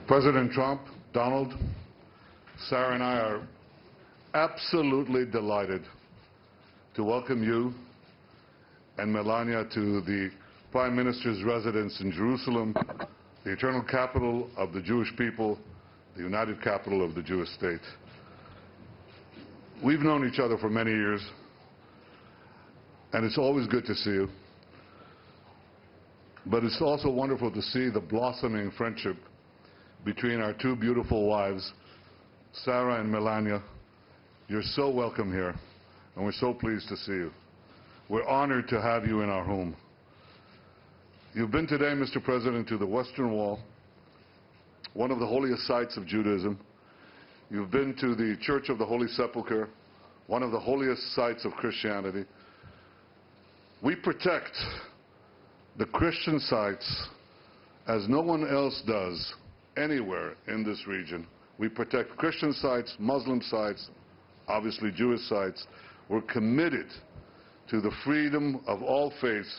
President Trump, Donald, Sarah and I are absolutely delighted to welcome you and Melania to the Prime Minister's residence in Jerusalem, the eternal capital of the Jewish people, the united capital of the Jewish state. We've known each other for many years, and it's always good to see you. But it's also wonderful to see the blossoming friendship between our two beautiful wives, Sarah and Melania. You're so welcome here, and we're so pleased to see you. We're honored to have you in our home. You've been today, Mr. President, to the Western Wall, one of the holiest sites of Judaism. You've been to the Church of the Holy Sepulchre, one of the holiest sites of Christianity. We protect the Christian sites as no one else does anywhere in this region. We protect Christian sites, Muslim sites, obviously Jewish sites. We're committed to the freedom of all faiths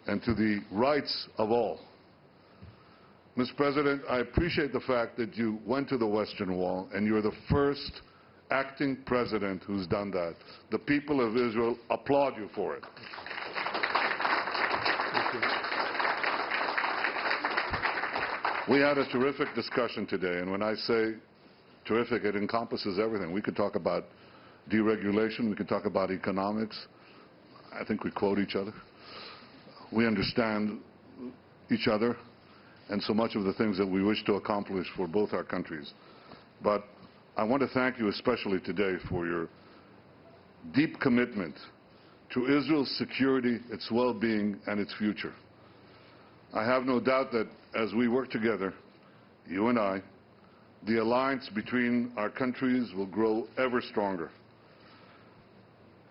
and to the rights of all. Mr. President, I appreciate the fact that you went to the Western Wall, and you're the first acting president who's done that. The people of Israel applaud you for it. We had a terrific discussion today, and when I say terrific, it encompasses everything. We could talk about deregulation, we could talk about economics. I think we quote each other. We understand each other and so much of the things that we wish to accomplish for both our countries. But I want to thank you especially today for your deep commitment to Israel's security, its well-being, and its future. I have no doubt that as we work together, you and I, the alliance between our countries will grow ever stronger.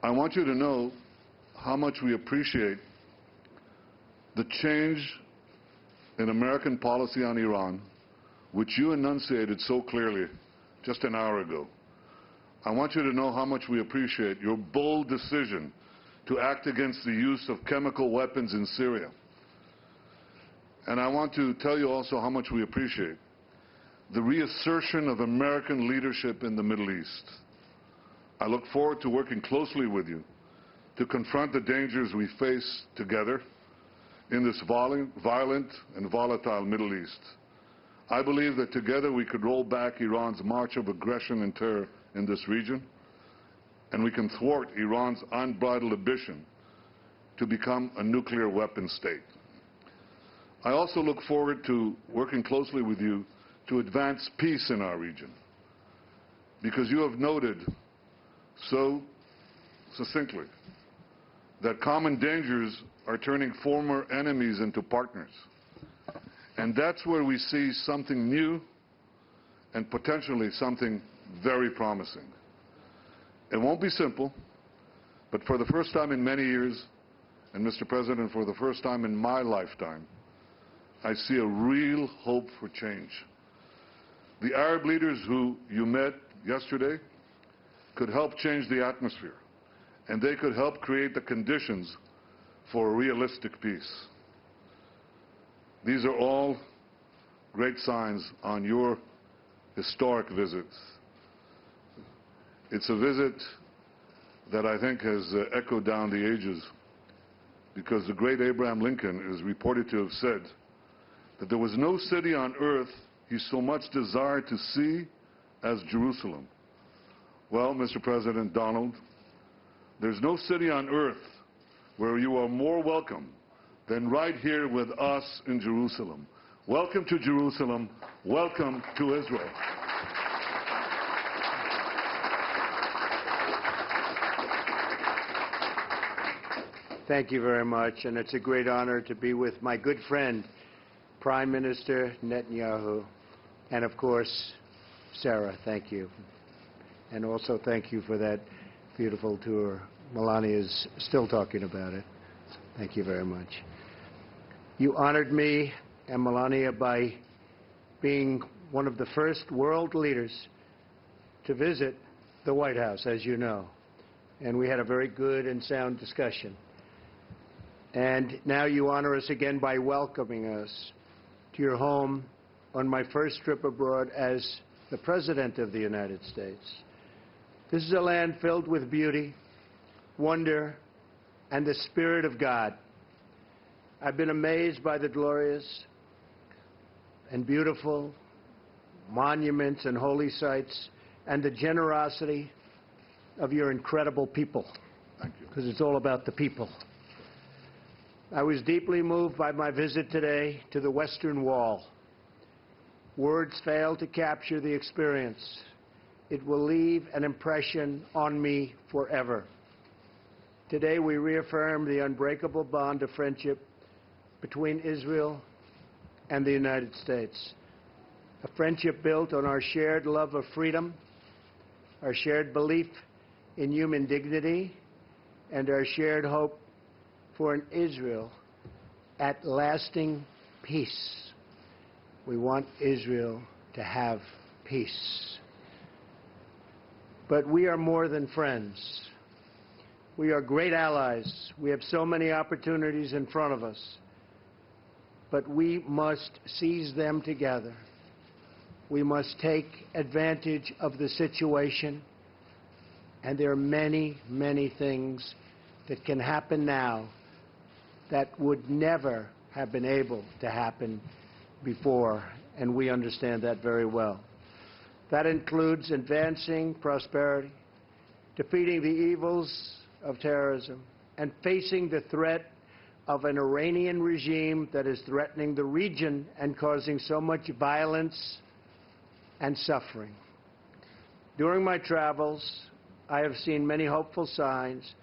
I want you to know how much we appreciate the change in American policy on Iran, which you enunciated so clearly just an hour ago. I want you to know how much we appreciate your bold decision to act against the use of chemical weapons in Syria. And I want to tell you also how much we appreciate the reassertion of American leadership in the Middle East. I look forward to working closely with you to confront the dangers we face together in this violent and volatile Middle East. I believe that together we could roll back Iran's march of aggression and terror in this region, and we can thwart Iran's unbridled ambition to become a nuclear weapon state. I also look forward to working closely with you to advance peace in our region, because you have noted so succinctly that common dangers are turning former enemies into partners. And that's where we see something new and potentially something very promising. It won't be simple, but for the first time in many years, and Mr. President, for the first time in my lifetime, I see a real hope for change. The Arab leaders who you met yesterday could help change the atmosphere, and they could help create the conditions for a realistic peace. These are all great signs on your historic visit. It's a visit that I think has echoed down the ages, because the great Abraham Lincoln is reported to have said that there was no city on earth he so much desired to see as Jerusalem. Well, Mr. President Donald, there's no city on earth where you are more welcome than right here with us in Jerusalem. Welcome to Jerusalem. Welcome to Israel. Thank you very much, and it's a great honor to be with my good friend, Prime Minister Netanyahu, and of course, Sarah, thank you. And also thank you for that beautiful tour. Melania is still talking about it. Thank you very much. You honored me and Melania by being one of the first world leaders to visit the White House, as you know. And we had a very good and sound discussion. And now you honor us again by welcoming us to your home on my first trip abroad as the President of the United States. This is a land filled with beauty, wonder, and the Spirit of God. I've been amazed by the glorious and beautiful monuments and holy sites and the generosity of your incredible people. Thank you. Because it's all about the people. I was deeply moved by my visit today to the Western Wall. Words fail to capture the experience. It will leave an impression on me forever. Today we reaffirm the unbreakable bond of friendship between Israel and the United States. A friendship built on our shared love of freedom, our shared belief in human dignity, and our shared hope for an Israel at lasting peace. We want Israel to have peace. But we are more than friends. We are great allies. We have so many opportunities in front of us. But we must seize them together. We must take advantage of the situation. And there are many, many things that can happen now that would never have been able to happen before, and we understand that very well. That includes advancing prosperity, defeating the evils of terrorism, and facing the threat of an Iranian regime that is threatening the region and causing so much violence and suffering. During my travels, I have seen many hopeful signs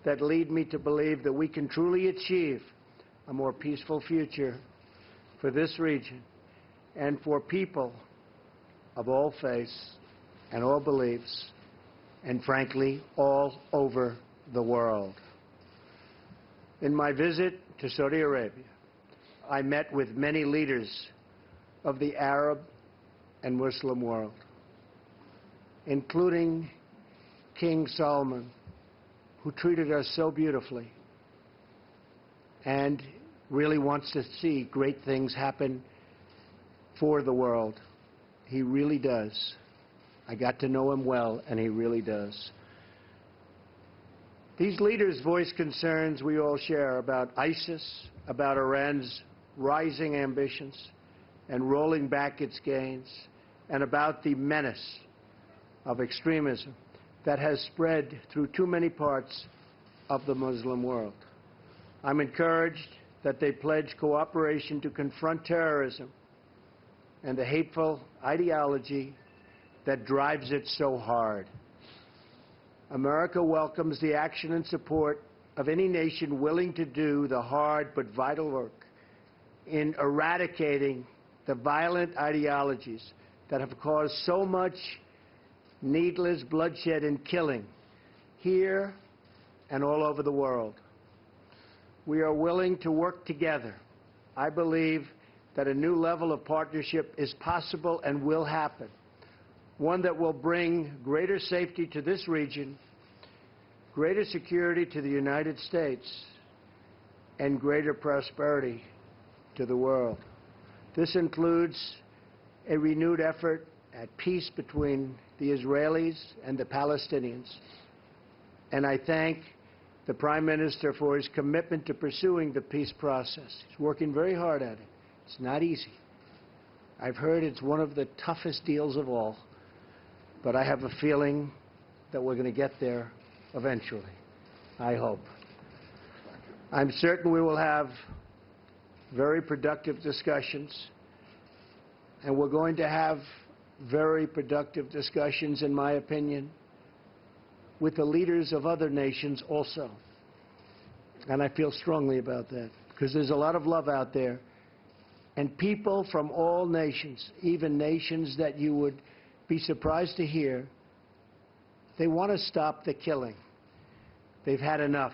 that lead me to believe that we can truly achieve a more peaceful future for this region and for people of all faiths and all beliefs, and frankly, all over the world. In my visit to Saudi Arabia, I met with many leaders of the Arab and Muslim world, including King Salman, who treated us so beautifully and really wants to see great things happen for the world. He really does. I got to know him well, and he really does. These leaders voice concerns we all share about ISIS, about Iran's rising ambitions and rolling back its gains, and about the menace of extremism that has spread through too many parts of the Muslim world. I'm encouraged that they pledge cooperation to confront terrorism and the hateful ideology that drives it so hard. America welcomes the action and support of any nation willing to do the hard but vital work in eradicating the violent ideologies that have caused so much needless bloodshed and killing here and all over the world. We are willing to work together. I believe that a new level of partnership is possible and will happen, one that will bring greater safety to this region, greater security to the United States, and greater prosperity to the world. This includes a renewed effort at peace between the Israelis and the Palestinians. And I thank the Prime Minister for his commitment to pursuing the peace process. He's working very hard at it. It's not easy. I've heard it's one of the toughest deals of all. But I have a feeling that we're going to get there eventually. I hope. I'm certain we will have very productive discussions. And we're going to have very productive discussions, in my opinion, with the leaders of other nations also. And I feel strongly about that, because there's a lot of love out there. And people from all nations, even nations that you would be surprised to hear, they want to stop the killing. They've had enough.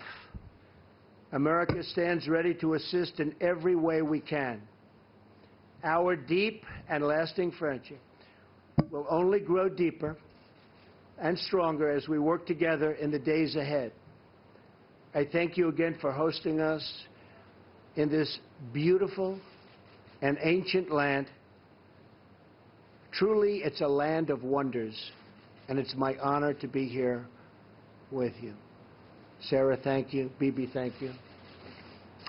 America stands ready to assist in every way we can. Our deep and lasting friendship will only grow deeper and stronger as we work together in the days ahead. I thank you again for hosting us in this beautiful and ancient land Truly, it's a land of wonders, and it's my honor to be here with you. Sarah, thank you. Bibi, thank you.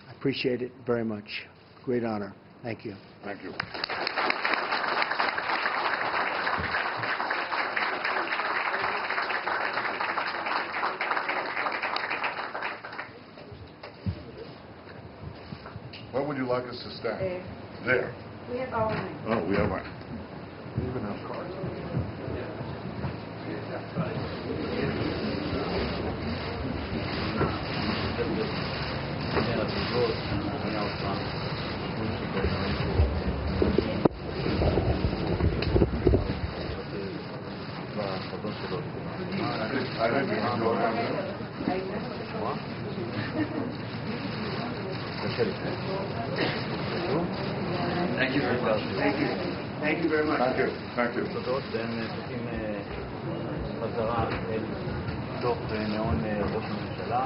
I appreciate it very much. Great honor. Thank you. Thank you. Where would you like us to stand? There. We have our name. Oh, we have one. We even have cards. I didn't even know that. Thank you very much. Thank you. Thank you very much. Thank you. Thank you. תודות, והם שותים חזרה אל תוך מעון ראש הממשלה.